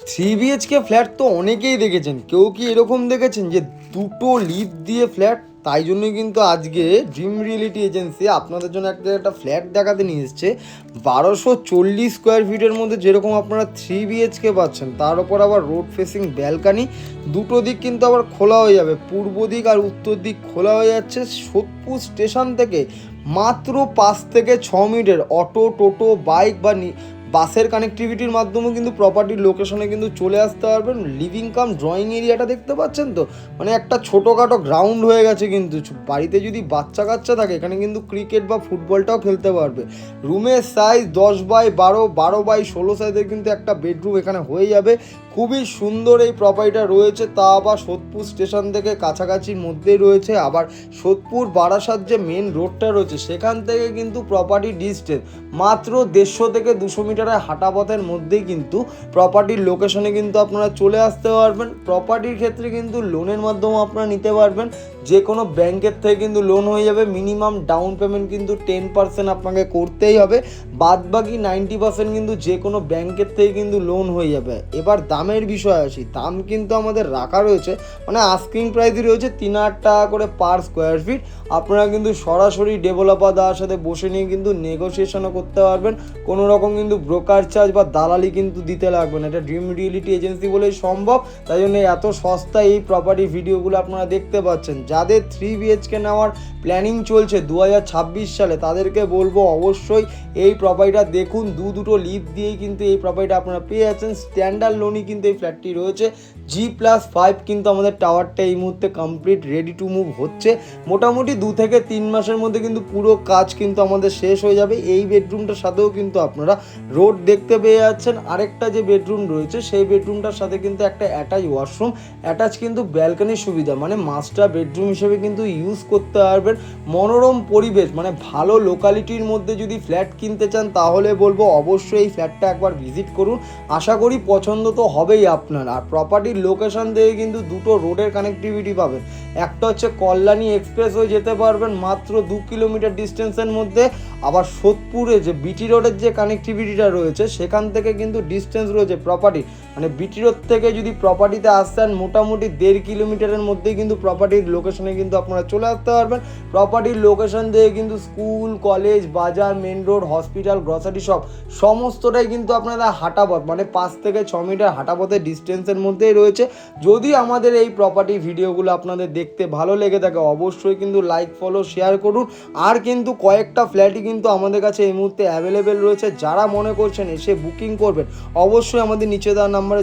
Three BHK flat তো অনেকেই দেখেছেন, কেউ কি এরকম দেখেছেন যে দুটো লিফট দিয়ে ফ্ল্যাট? তাই জন্যই কিন্তু আজকে ড্রিম রিয়েলিটি এজেন্সি আপনাদের জন্য একটা ফ্ল্যাট দেখাতে নিয়ে এসছে। 1240 স্কোয়ার ফিটের মধ্যে যেরকম আপনারা থ্রি বিএইচকে পাচ্ছেন, তার ওপর আবার রোড ফেসিং ব্যালকানি, দুটো দিক কিন্তু আবার খোলা হয়ে যাবে, পূর্ব দিক আর উত্তর দিক খোলা হয়ে যাচ্ছে। সোদপুর স্টেশন থেকে মাত্র 5 থেকে 6 মিনিটের অটো, টোটো, বাইক বা বাসের কানেক্টিভিটির মাধ্যমেও কিন্তু প্রপার্টির লোকেশনে কিন্তু চলে আসতে পারবেন। লিভিং কাম ড্রয়িং এরিয়াটা দেখতে পাচ্ছেন তো, মানে একটা ছোটোখাটো গ্রাউন্ড হয়ে গেছে কিন্তু। বাড়িতে যদি বাচ্চা কাচ্চা থাকে, এখানে কিন্তু ক্রিকেট বা ফুটবলটাও খেলতে পারবে। রুমের সাইজ 10x12, 12x16 সাইজের কিন্তু একটা বেডরুম এখানে হয়ে যাবে। খুবই সুন্দর এই প্রপার্টিটা রয়েছে, তা আবার সোদপুর স্টেশন থেকে কাছাকাছির মধ্যেই রয়েছে। আবার সোদপুর বারাসাত যে মেন রোডটা রয়েছে, সেখান থেকে কিন্তু প্রপার্টি ডিস্টেন্স মাত্র 150 থেকে 200 মিটারের হাঁটা পথের মধ্যেই কিন্তু প্রপার্টির লোকেশনে কিন্তু আপনারা চলে আসতে পারবেন। প্রপার্টির ক্ষেত্রে কিন্তু লোনের মাধ্যমে আপনারা নিতে পারবেন, যে কোনো ব্যাংকের থেকে কিন্তু লোন হয়ে যাবে। মিনিমাম ডাউন পেমেন্ট কিন্তু 10% আপনাকে করতেই হবে, বাদ বাকি 90% কিন্তু যে কোনো ব্যাংকের থেকে কিন্তু লোন হয়ে যাবে। এবার দামের বিষয় আসি, দাম কিন্তু আমাদের রাখা রয়েছে, মানে আস্কিং প্রাইসই রয়েছে 3,000 টাকা করে পার স্কোয়ার ফিট। আপনারা কিন্তু সরাসরি ডেভেলপার দাদার সাথে বসে নিয়ে কিন্তু নেগোসিয়েশনও করতে পারবেন। কোনো রকম কিন্তু ব্রোকার চার্জ বা দালালি কিন্তু দিতে লাগবে না। এটা ড্রিম রিয়েলিটি এজেন্সি বলেই সম্ভব, তাই জন্য এত সস্তায় এই প্রপার্টি ভিডিওগুলো আপনারা দেখতে পাচ্ছেন। যাদের থ্রি বিএইচকে নেওয়ার প্ল্যানিং চলছে 2026 সালে, তাদেরকে বলবো অবশ্যই এই প্রপার্টিটা দেখুন। দুটো লিফট দিয়েই কিন্তু এই প্রপার্টিটা আপনারা পেয়ে যাচ্ছেন। স্ট্যান্ডার্ড লোনই কিন্তু এই ফ্ল্যাটটি রয়েছে। G+5 কিন্তু আমাদের টাওয়ারটা এই মুহূর্তে কমপ্লিট রেডি টু মুভ হচ্ছে। মোটামুটি 2 থেকে 3 মাসের মধ্যে কিন্তু পুরো কাজ কিন্তু আমাদের শেষ হয়ে যাবে। এই বেডরুমটার সাথেও কিন্তু আপনারা রোড দেখতে পেয়ে যাচ্ছেন। আরেকটা যে বেডরুম রয়েছে, সেই বেডরুমটার সাথে কিন্তু একটা অ্যাটাচ ওয়াশরুম, অ্যাটাচ কিন্তু ব্যালকনির সুবিধা, মানে মাস্টার বেডরুম হিসেবে কিন্তু ইউজ করতে পারবেন। মনোরম পরিবেশ, মানে ভালো লোকালিটির মধ্যে যদি ফ্ল্যাট কিনতে চান, তাহলে বলবো অবশ্যই এই ফ্ল্যাটটা একবার ভিজিট করুন। আশা করি পছন্দ তো হবেই আপনার। আর প্রপার্টির লোকেশন থেকে কিন্তু দুটো রোডের কানেক্টিভিটি পাবেন। একটা হচ্ছে কল্যাণী এক্সপ্রেস হয়ে যেতে পারবেন মাত্র 2 কিলোমিটার ডিস্টেন্সের মধ্যে। আবার সোদপুরে যে বিটি রোডের যে কানেক্টিভিটিটা রয়েছে, সেখান থেকে কিন্তু ডিস্টেন্স রয়েছে প্রপার্টি, মানে বিটি রোড থেকে যদি প্রপার্টিতে আসতেন মোটামুটি 1.5 কিলোমিটারের মধ্যেই কিন্তু প্রপার্টির লোকেশনে কিন্তু আপনারা চলে আসতে পারবেন। প্রপার্টির লোকেশন থেকে কিন্তু স্কুল, কলেজ, বাজার, main road, hospital, grocery shop সমস্তটাই কিন্তু আপনারা হাঁটাপথ, মানে 5 থেকে 6 মিটার হাঁটাপথের ডিস্টেন্সের মধ্যেই রয়েছে। যদি আমাদের এই প্রপার্টি ভিডিওগুলো আপনাদের দেখতে ভালো লেগে থাকে, অবশ্যই কিন্তু লাইক, ফলো, শেয়ার করুন। আর কিন্তু কয়েকটা ফ্ল্যাটই কিন্তু আমাদের কাছে এই মুহূর্তে অ্যাভেলেবেল রয়েছে। যারা মনে করছেন এসে বুকিং করবেন, অবশ্যই আমাদের নিচে দেওয়া নাম্বারে